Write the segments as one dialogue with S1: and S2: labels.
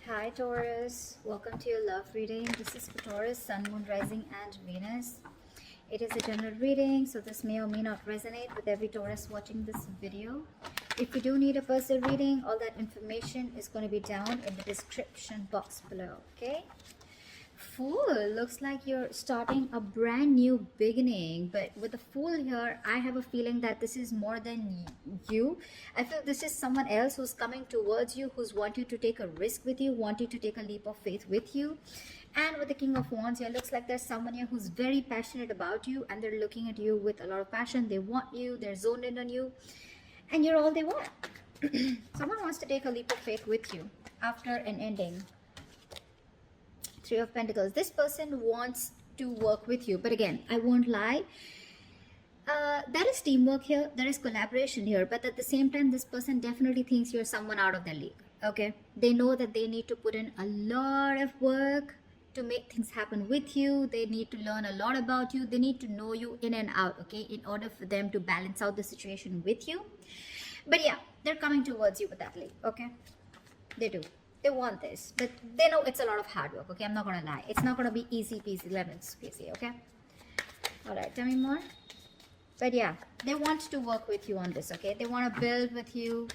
S1: Hi Taurus, welcome to your love reading. This is for Taurus, Sun, Moon, Rising and Venus. It is a general reading, so this may or may not resonate with every Taurus watching this video. If you do need a personal reading, all that information is going to be down in the description box below, okay? Fool, looks like you're starting a brand new beginning, but with the Fool here, I have a feeling that this is more than you. I feel this is someone else who's coming towards you, who's wanting to take a risk with you, wanting to take a leap of faith with you. And with the King of Wands here, looks like there's someone here who's very passionate about you, and they're looking at you with a lot of passion. They want you, they're zoned in on you, and you're all they want. Someone wants to take a leap of faith with you after an ending. Three of Pentacles. This person wants to work with you, but again, I won't lie, there is teamwork here, there is collaboration here, but at the same time, this person definitely thinks you're someone out of their league. Okay, they know that they need to put in a lot of work to make things happen with you. They need to learn a lot about you. They need to know you in and out, okay, in order for them to balance out the situation with you. But yeah, they're coming towards you with that league. Okay, they do. They want this, but they know it's a lot of hard work. Okay, I'm not gonna lie, it's not gonna be easy peasy lemon squeezy. Okay, all right, tell me more. But yeah, they want to work with you on this. Okay, they want to build with you.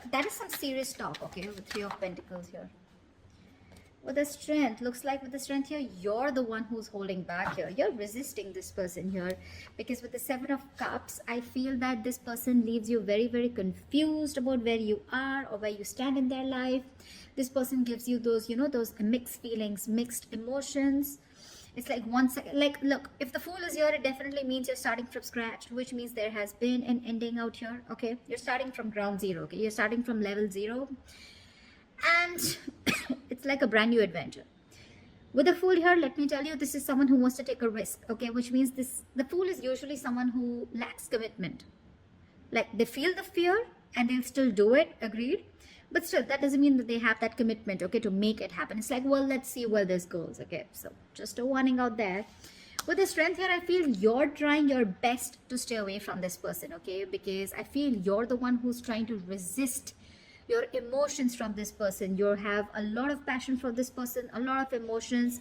S1: That is some serious talk. Okay, with Three of Pentacles here. With the Strength, looks like with the Strength here, you're the one who's holding back here. You're resisting this person here, because with the Seven of Cups, I feel that this person leaves you very, very confused about where you are or where you stand in their life. This person gives you those, you know, those mixed feelings, mixed emotions. It's like one second, like, look, if the Fool is here, it definitely means you're starting from scratch, which means there has been an ending out here. Okay, you're starting from ground zero. Okay, you're starting from level zero, and it's like a brand new adventure. With the Fool here, let me tell you, this is someone who wants to take a risk. Okay, which means the Fool is usually someone who lacks commitment. Like, they feel the fear and they'll still do it, agreed, but still that doesn't mean that they have that commitment, okay, to make it happen. It's like, well, let's see where this goes. Okay, so just a warning out there. With the Strength here, I feel you're trying your best to stay away from this person, okay, because I feel you're the one who's trying to resist your emotions from this person. You have a lot of passion for this person, a lot of emotions.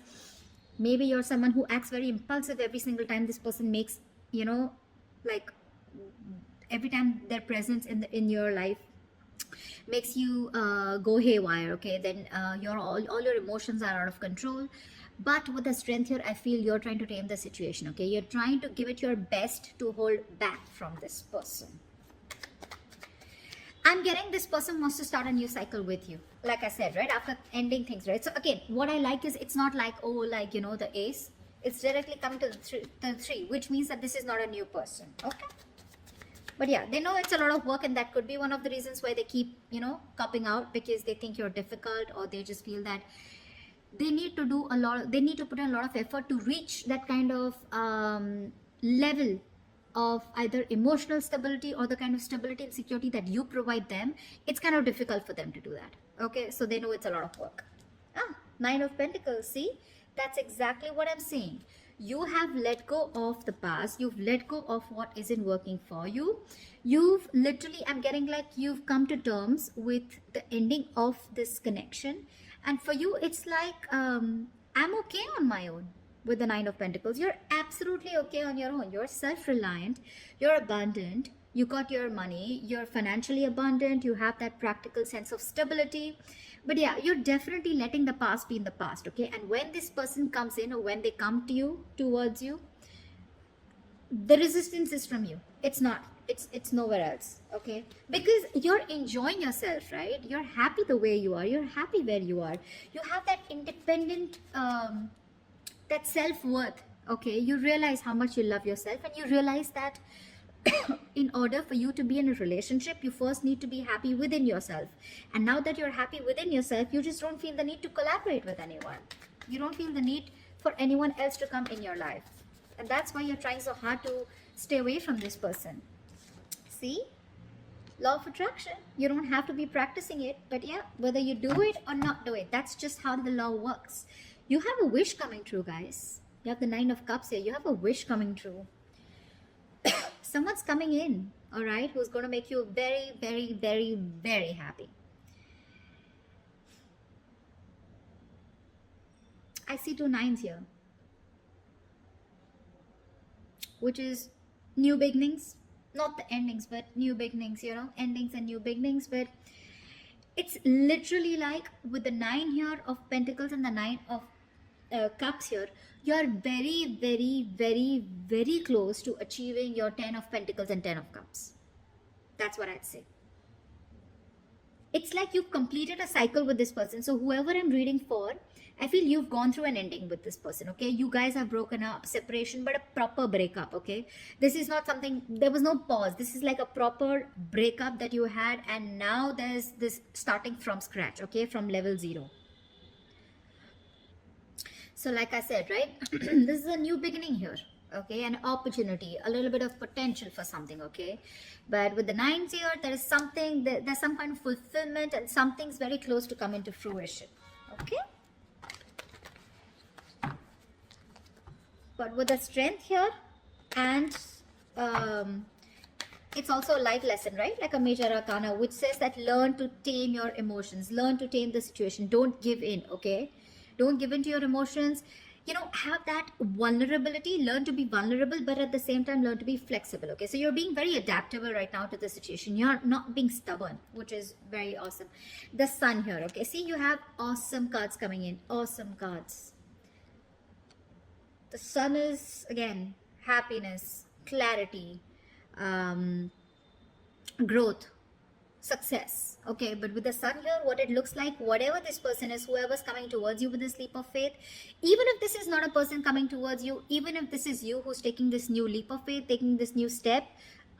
S1: Maybe you're someone who acts very impulsive every single time this person makes, you know, like, every time their presence in your life makes you go haywire. Okay, then your all your emotions are out of control. But with the Strength here, I feel you're trying to tame the situation. Okay, you're trying to give it your best to hold back from this person. I'm getting this person wants to start a new cycle with you, like I said, right, after ending things, right? So again, what I like is, it's not like, oh, like, you know, the Ace. It's directly coming to the three, which means that this is not a new person. Okay, but yeah, they know it's a lot of work, and that could be one of the reasons why they keep, you know, copping out, because they think you're difficult, or they just feel that they need to do a lot, they need to put in a lot of effort to reach that kind of level of either emotional stability or the kind of stability and security that you provide them. It's kind of difficult for them to do that. Okay, so they know it's a lot of work. Nine of Pentacles, see, that's exactly what I'm saying. You have let go of the past, you've let go of what isn't working for you. You've literally, I'm getting like, you've come to terms with the ending of this connection, and for you it's like, I'm okay on my own. With the Nine of Pentacles, you're absolutely okay on your own. You're self-reliant, you're abundant, you got your money, you're financially abundant, you have that practical sense of stability. But yeah, you're definitely letting the past be in the past. Okay, and when this person comes in, or when they come to you, towards you, the resistance is from you. It's not, it's nowhere else. Okay, because you're enjoying yourself, right? You're happy the way you are, you're happy where you are, you have that independent that self-worth. Okay, you realize how much you love yourself, and you realize that in order for you to be in a relationship, you first need to be happy within yourself. And now that you're happy within yourself, you just don't feel the need to collaborate with anyone. You don't feel the need for anyone else to come in your life, and that's why you're trying so hard to stay away from this person. See, law of attraction, you don't have to be practicing it, but yeah, whether you do it or not do it, that's just how the law works. You have a wish coming true, guys. You have the Nine of Cups here. You have a wish coming true. Someone's coming in, all right, who's going to make you very, very, very, very happy. I see 2 9s here, which is new beginnings, not the endings, but new beginnings, you know, endings and new beginnings. But it's literally like with the 9 here of pentacles and the 9 of cups here, you're very, very, very, very close to achieving your 10 of pentacles and 10 of cups. That's what I'd say. It's like you've completed a cycle with this person. So whoever I'm reading for, I feel you've gone through an ending with this person, okay? You guys have broken up, separation, but a proper breakup, okay? This is not something, there was no pause. This is like a proper breakup that you had, and now there's this starting from scratch, okay? From level 0. So like I said, right? This is a new beginning here, okay? An opportunity, a little bit of potential for something, okay? But with the 9s here, there is something, there's some kind of fulfillment, and something's very close to come into fruition, okay? But with the strength here, and it's also a life lesson, right? Like a major arcana, which says that learn to tame your emotions, learn to tame the situation, don't give in, okay? Don't give in to your emotions. You know, have that vulnerability, learn to be vulnerable, but at the same time, learn to be flexible, okay? So you're being very adaptable right now to the situation. You're not being stubborn, which is very awesome. The sun here, okay? See, you have awesome cards coming in, awesome cards. The sun is, again, happiness, clarity, growth, success, okay? But with the sun here, what it looks like, whatever this person is, whoever's coming towards you with this leap of faith, even if this is not a person coming towards you, even if this is you who's taking this new leap of faith, taking this new step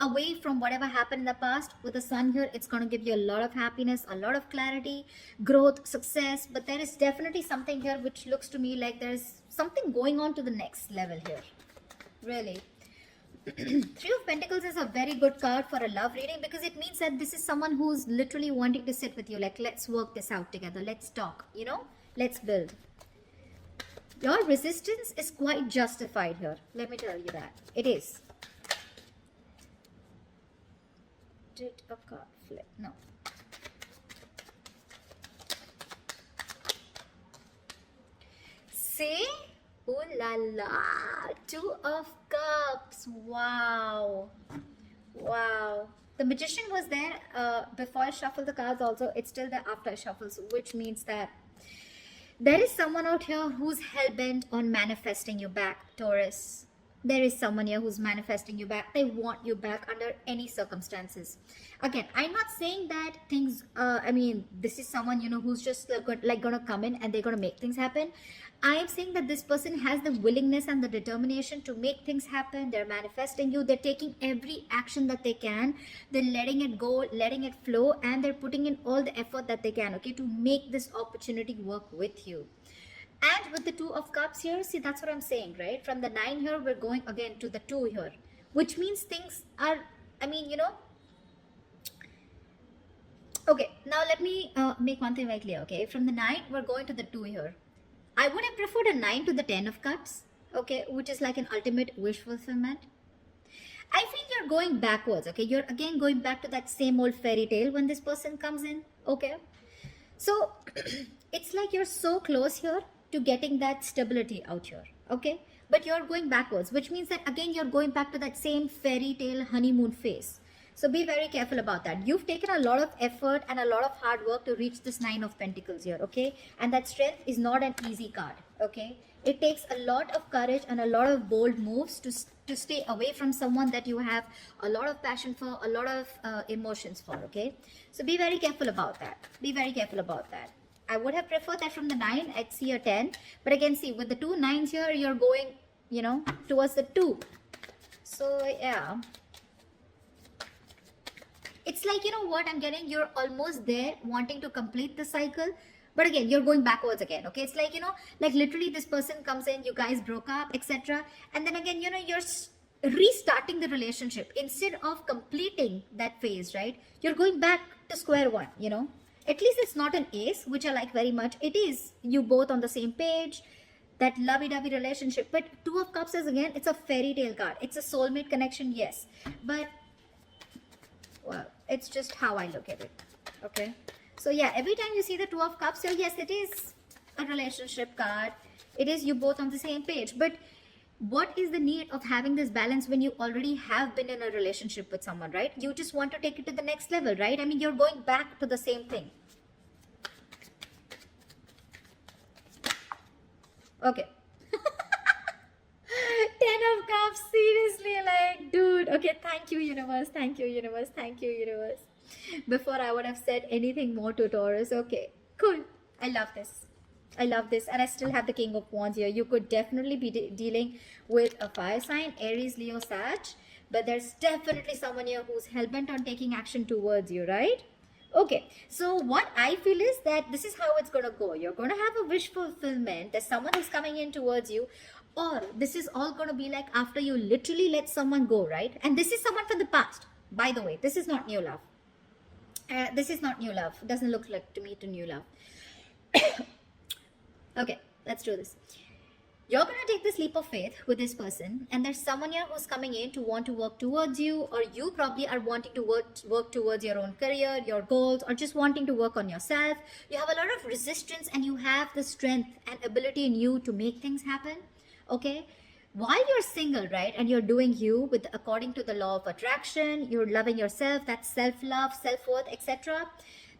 S1: away from whatever happened in the past, with the sun here, it's going to give you a lot of happiness, a lot of clarity, growth, success. But there is definitely something here which looks to me like there's something going on to the next level here, really. 3 of Pentacles is a very good card for a love reading, because it means that this is someone who's literally wanting to sit with you, like, let's work this out together, let's talk, you know, let's build. Your resistance is quite justified here, let me tell you that. It is. Did a card flip? No. See? Ooh la la, 2 of Cups. Wow. Wow. The Magician was there before I shuffle the cards also. It's still there after I shuffle, so which means that there is someone out here who's hell-bent on manifesting you back, Taurus. There is someone here who's manifesting you back. They want you back under any circumstances. Again, I'm not saying that things, I mean, this is someone, you know, who's just like gonna come in and they're gonna make things happen. I am saying that this person has the willingness and the determination to make things happen. They're manifesting you. They're taking every action that they can. They're letting it go, letting it flow, and they're putting in all the effort that they can, okay, to make this opportunity work with you. And with the 2 of Cups here, see, that's what I'm saying, right? From the 9 here, we're going again to the 2 here, which means things are, I mean, you know, okay, now let me make one thing very clear, okay? From the 9, we're going to the 2 here. I would have preferred a 9 to the 10 of Cups, okay, which is like an ultimate wish fulfillment. I feel you're going backwards, okay? You're again going back to that same old fairy tale when this person comes in, okay? So, it's like you're so close here to getting that stability out here, okay? But you're going backwards, which means that again, you're going back to that same fairy tale honeymoon phase. So be very careful about that. You've taken a lot of effort and a lot of hard work to reach this 9 of Pentacles here, okay? And that strength is not an easy card, okay? It takes a lot of courage and a lot of bold moves to stay away from someone that you have a lot of passion for, a lot of emotions for, okay? So be very careful about that. Be very careful about that. I would have preferred that from the 9, I'd see a 10. But again, see, with the 2 9s here, you're going, you know, towards the 2. So, yeah. It's like, you know what I'm getting? You're almost there wanting to complete the cycle. But again, you're going backwards again, okay? It's like, you know, like literally this person comes in, you guys broke up, etc. And then again, you know, you're restarting the relationship. Instead of completing that phase, right? You're going back to square one, you know? At least it's not an ace, which I like very much. It is you both on the same page, that lovey-dovey relationship. But 2 of Cups is, again, it's a fairy tale card. It's a soulmate connection, yes. But, well, it's just how I look at it, okay? So, yeah, every time you see the 2 of Cups here, yes, it is. a relationship card. It is you both on the same page. But what is the need of having this balance when you already have been in a relationship with someone, right? You just want to take it to the next level, right? I mean, you're going back to the same thing. Okay. 10 of Cups, seriously, like, dude. Okay, thank you, universe. Thank you, universe. Thank you, universe. Before I would have said anything more to Taurus. Okay, cool. I love this. I love this. And I still have the King of Wands here. You could definitely be dealing with a fire sign, Aries, Leo, Sag. But there's definitely someone here who's hell-bent on taking action towards you, right? Okay, so what I feel is that this is how it's going to go. You're going to have a wish fulfillment. There's someone who's coming in towards you. Or this is all going to be like after you literally let someone go, right? And this is someone from the past. By the way, this is not new love. This is not new love. It doesn't look like to me to new love. Okay, let's do this. You're going to take this leap of faith with this person, and there's someone here who's coming in to want to work towards you, or you probably are wanting to work towards your own career, your goals, or just wanting to work on yourself. You have a lot of resistance and you have the strength and ability in you to make things happen. Okay, while you're single, right, and you're doing you with according to the law of attraction, you're loving yourself, that's self-love, self-worth, etc.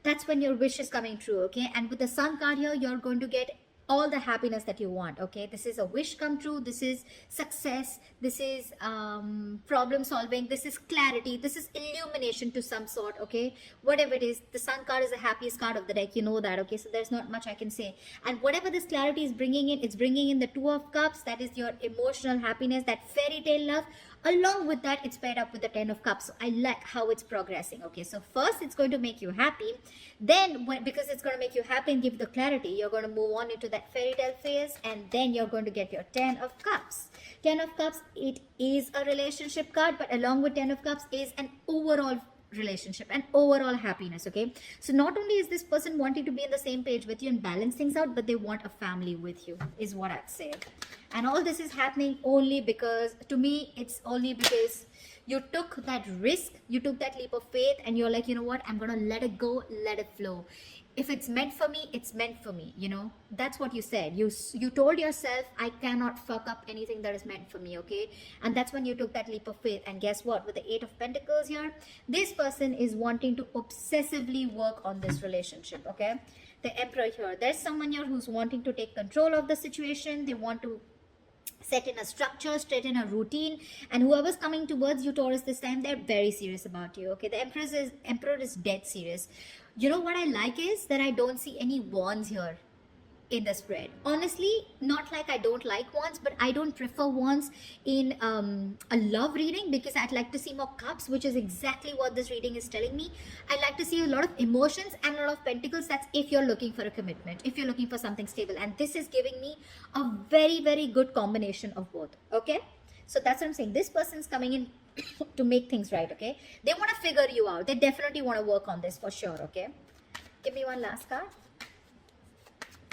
S1: That's when your wish is coming true. Okay, and with the Sun card here, you're going to get all the happiness that you want. Okay, this is a wish come true, this is success, this is problem solving, this is clarity, this is illumination to some sort. Okay, whatever it is, the Sun card is the happiest card of the deck, you know that. Okay, so there's not much I can say. And whatever this clarity is bringing in, it's bringing in the Two of Cups, that is your emotional happiness, that fairy tale love. Along with that, it's paired up with the 10 of Cups. So I like how it's progressing. Okay, so first it's going to make you happy. Then, because it's going to make you happy and give the clarity, you're going to move on into that fairy tale phase. And then you're going to get your 10 of Cups. 10 of Cups, it is a relationship card. But along with 10 of Cups is an overall relationship and overall happiness. Okay, so not only is this person wanting to be on the same page with you and balance things out, but they want a family with you, is what I'd say. And all this is happening only because, to me, it's only because you took that risk, you took that leap of faith, and you're like, you know what, I'm gonna let it go, let it flow. If it's meant for me, it's meant for me. You know, that's what you said. You told yourself, I cannot fuck up anything that is meant for me. Okay, and that's when you took that leap of faith. And guess what, with the 8 of Pentacles here, this person is wanting to obsessively work on this relationship. Okay, the Emperor here, there's someone here who's wanting to take control of the situation. They want to set in a structure, straight in a routine, and whoever's coming towards you, Taurus, this time, they're very serious about you. Okay, the Emperor is dead serious. You know what I like is that I don't see any wands here in the spread. Honestly, not like I don't like wands, but I don't prefer wands in a love reading, because I'd like to see more cups, which is exactly what this reading is telling me. I like to see a lot of emotions and a lot of pentacles. That's if you're looking for a commitment, if you're looking for something stable, and this is giving me a very, very good combination of both. Okay, so that's what I'm saying. This person's coming in to make things right. Okay, they want to figure you out. They definitely want to work on this for sure. Okay, give me one last card.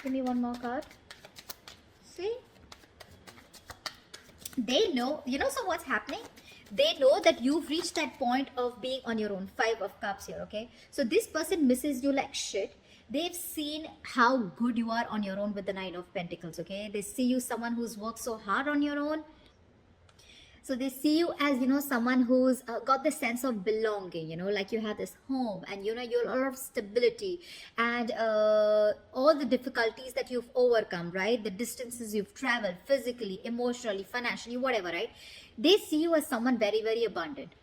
S1: Give me one more card. See? They know, you know, so what's happening? They know that you've reached that point of being on your own. 5 of Cups here, okay? So this person misses you like shit. They've seen how good you are on your own with the 9 of Pentacles, okay? They see you someone who's worked so hard on your own. So they see you as, you know, someone who's got the sense of belonging, you know, like you have this home, and, you know, you're a lot of stability, and all the difficulties that you've overcome, right? The distances you've traveled physically, emotionally, financially, whatever, right? They see you as someone very, very abundant.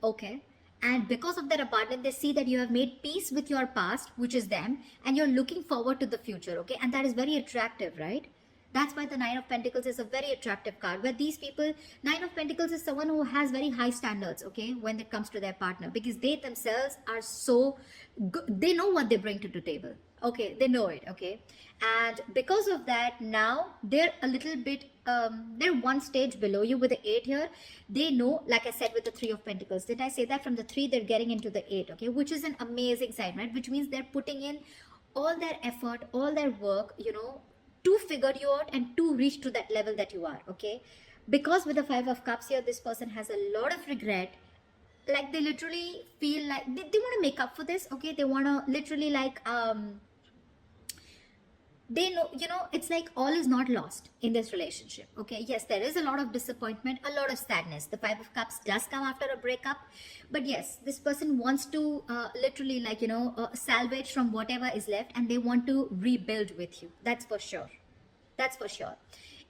S1: Okay. And because of that abundance, they see that you have made peace with your past, which is them, and you're looking forward to the future. Okay. And that is very attractive, right? That's why the 9 of Pentacles is a very attractive card, where these people, 9 of Pentacles is someone who has very high standards, okay, when it comes to their partner, because they themselves are so good. They know what they bring to the table. Okay, they know it. Okay, and because of that, now they're a little bit they're one stage below you with the 8 here. They know, like I said, with the 3 of Pentacles, did I say that? From the 3 they're getting into the 8, okay, which is an amazing sign, right? Which means they're putting in all their effort, all their work, you know, to figure you out and to reach to that level that you are. Okay, because with the 5 of Cups here, this person has a lot of regret. Like, they literally feel like they want to make up for this. Okay, they want to literally, like, they know, it's like all is not lost in this relationship. Okay, yes, there is a lot of disappointment, a lot of sadness. The Five of Cups does come after a breakup, but yes, this person wants to literally, like, salvage from whatever is left, and they want to rebuild with you. That's for sure. That's for sure.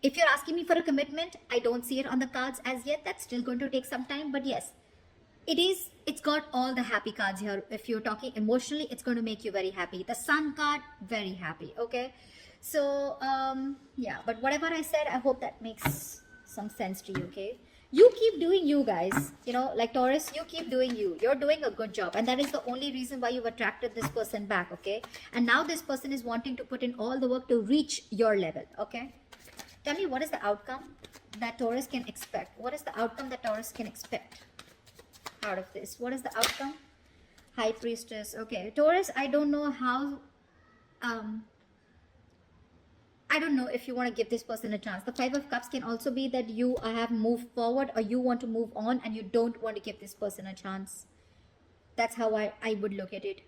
S1: If you're asking me for a commitment, I don't see it on the cards as yet. That's still going to take some time, but yes, it's got all the happy cards here. If you're talking emotionally, it's going to make you very happy. The Sun card, very happy. Okay, so yeah, but whatever I said, I hope that makes some sense to you. Okay, you keep doing you, guys. Like Taurus, you keep doing you. You're doing a good job, and that is the only reason why you've attracted this person back. Okay, and now this person is wanting to put in all the work to reach your level. Okay, tell me, what is the outcome that Taurus can expect? What is the outcome that Taurus can expect out of this? What is the outcome? High Priestess. Okay, Taurus, I don't know how I don't know if you want to give this person a chance. The Five of Cups can also be that you have moved forward, or you want to move on and you don't want to give this person a chance. That's how I would look at it,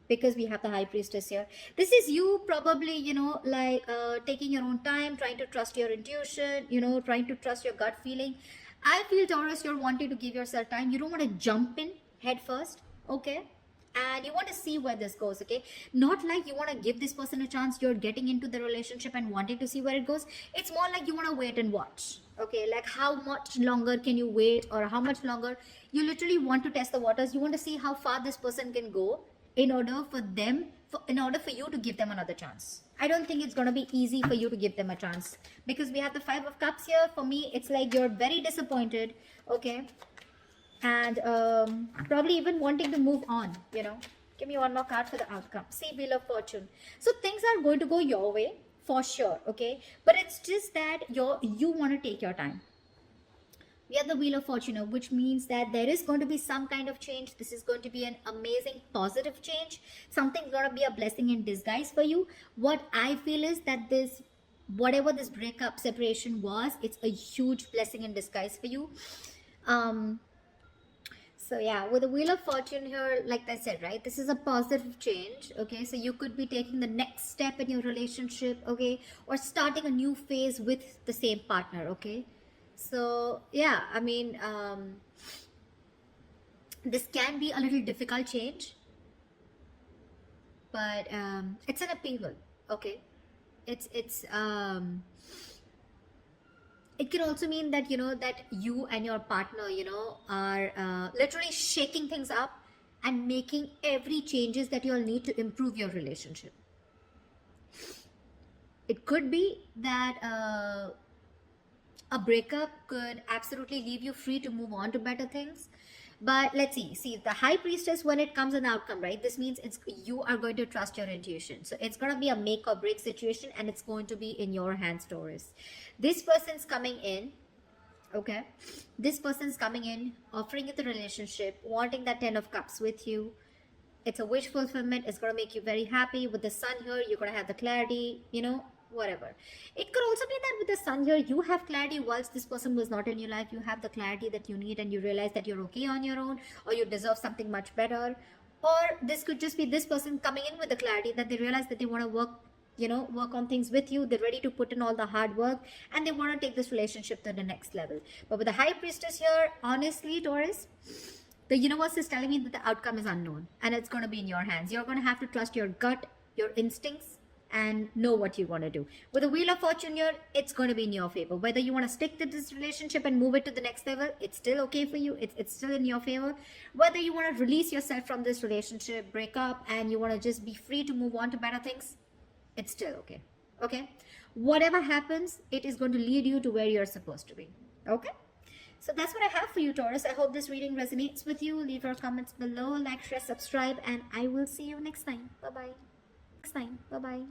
S1: because we have the High Priestess here. This is you probably, like taking your own time, trying to trust your intuition, trying to trust your gut feeling. I feel, Taurus, you're wanting to give yourself time. You don't want to jump in head first, okay? And you want to see where this goes, okay? Not like you want to give this person a chance. You're getting into the relationship and wanting to see where it goes. It's more like you want to wait and watch, okay? Like, how much longer can you wait, or how much longer? You literally want to test the waters. You want to see how far this person can go in order for you to give them another chance. I don't think it's going to be easy for you to give them a chance, because we have the Five of Cups here. For me, it's like you're very disappointed, okay? And probably even wanting to move on, Give me one more card for the outcome. See, Wheel of Fortune. So things are going to go your way for sure, okay? But it's just that you want to take your time. We have the Wheel of Fortune, which means that there is going to be some kind of change. This is going to be an amazing positive change. Something's going to be a blessing in disguise for you. What I feel is that whatever this breakup, separation was, it's a huge blessing in disguise for you. So yeah, with the Wheel of Fortune here, like I said, right, this is a positive change, okay? So you could be taking the next step in your relationship, okay? Or starting a new phase with the same partner, okay? So yeah, I mean, this can be a little difficult change, but it's an upheaval, okay? It can also mean that, that you and your partner, are literally shaking things up and making every changes that you'll need to improve your relationship. It could be that a breakup could absolutely leave you free to move on to better things. But let's see the High Priestess, when it comes an outcome, right, this means you are going to trust your intuition. So it's going to be a make or break situation, and it's going to be in your hands, Taurus. This person's coming in, okay? This person's coming in, offering you the relationship, wanting that 10 of Cups with you. It's a wish fulfillment. It's going to make you very happy. With the Sun here, you're going to have the clarity, whatever. It could also be that with the Sun here, you have clarity whilst this person was not in your life. You have the clarity that you need, and you realize that you're okay on your own, or you deserve something much better. Or this could just be this person coming in with the clarity that they realize that they want to work on things with you. They're ready to put in all the hard work, and they want to take this relationship to the next level. But with the High Priestess here, honestly, Taurus, the universe is telling me that the outcome is unknown, and it's going to be in your hands. You're going to have to trust your gut, your instincts, and know what you want to do. With the Wheel of Fortune here, it's going to be in your favor. Whether you want to stick to this relationship and move it to the next level, it's still okay for you. It's still in your favor. Whether you want to release yourself from this relationship, break up, and you want to just be free to move on to better things, it's still okay. Okay? Whatever happens, it is going to lead you to where you're supposed to be. Okay? So that's what I have for you, Taurus. I hope this reading resonates with you. Leave your comments below, like, share, subscribe, and I will see you next time. Bye-bye. Next time. Bye-bye.